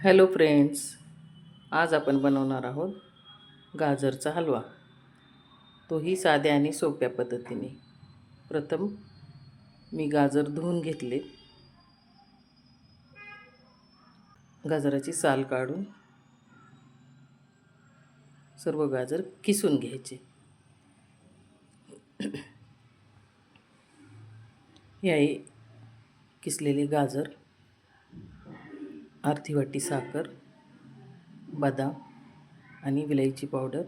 Hello friends, आज आपण बनवणार आहोत गाजरचा हलवा. तोही साध्या आणि सोप्या पद्धतीने. प्रथम मी गाजर धुवून घेतले. गाजराची साल काढून सर्व गाजर किसून घ्यायचे. हे किसलेले गाजर, अर्धी वाटी साखर, बदाम आणि विलायची पावडर,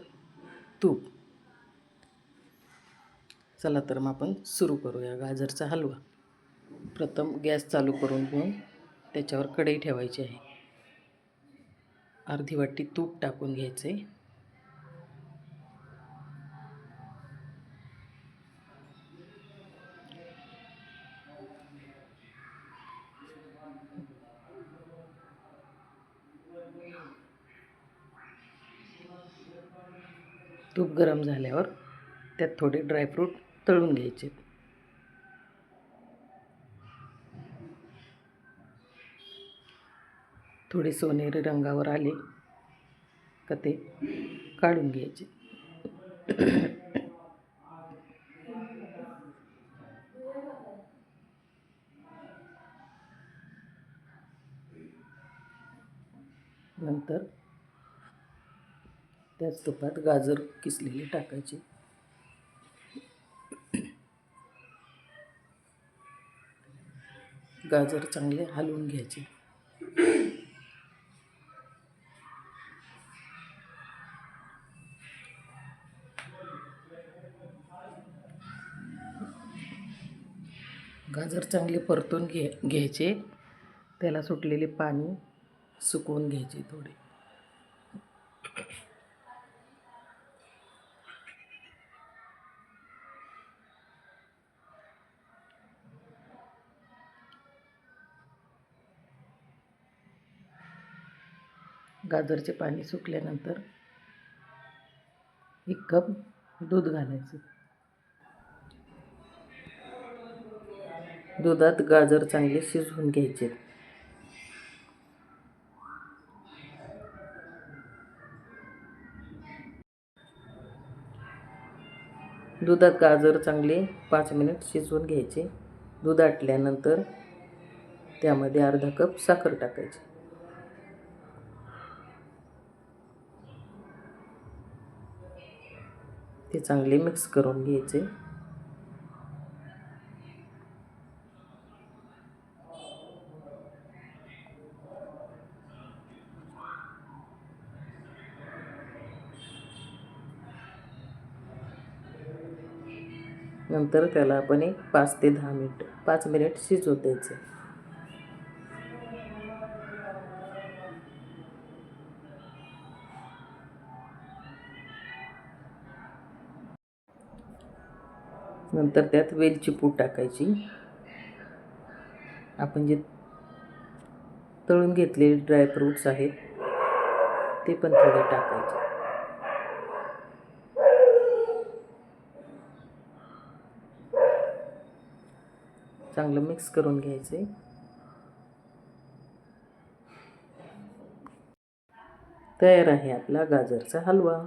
तूप. चला तर मग आपण सुरू करूया गाजरचा हलवा. प्रथम गॅस चालू करून घेऊन त्याच्यावर कढई ठेवायची आहे. अर्धी वाटी तूप टाकून घ्यायचे. तूप गरम झाल्यावर त्यात थोडे ड्रायफ्रूट तळून घ्यायचे. थोडे सोनेरी रंगावर आले का ते काढून घ्यायचे. नंतर त्याच तुपात गाजर किसलेले टाकायचे. गाजर चांगले हलवून घ्यायचे. गाजर चांगले परतून घ्यायचे. त्याला सुटलेले पाणी सुकवून घ्यायचे थोडे. गाजरचे पाणी सुकल्यानंतर 1 कप दूध घालायचे. दुधात गाजर चांगले शिजवून घ्यायचे. दुधात गाजर चांगले 5 मिनिट शिजवून घ्यायचे. दूध आटल्यानंतर त्यामध्ये अर्धा कप साखर टाकायची. ते चांगले मिक्स करून घ्यायचे. नंतर त्याला आपण 5 मिनिट शिजवू द्यायचे. नंतर त्यात वेलची पूड टाकायची. आपण जे तळून घेतलेले ड्रायफ्रूट्स आहेत ते पण थोडे टाकायचे. चांगलं मिक्स करून घ्यायचे. तयार आहे आपला गाजरचा हलवा.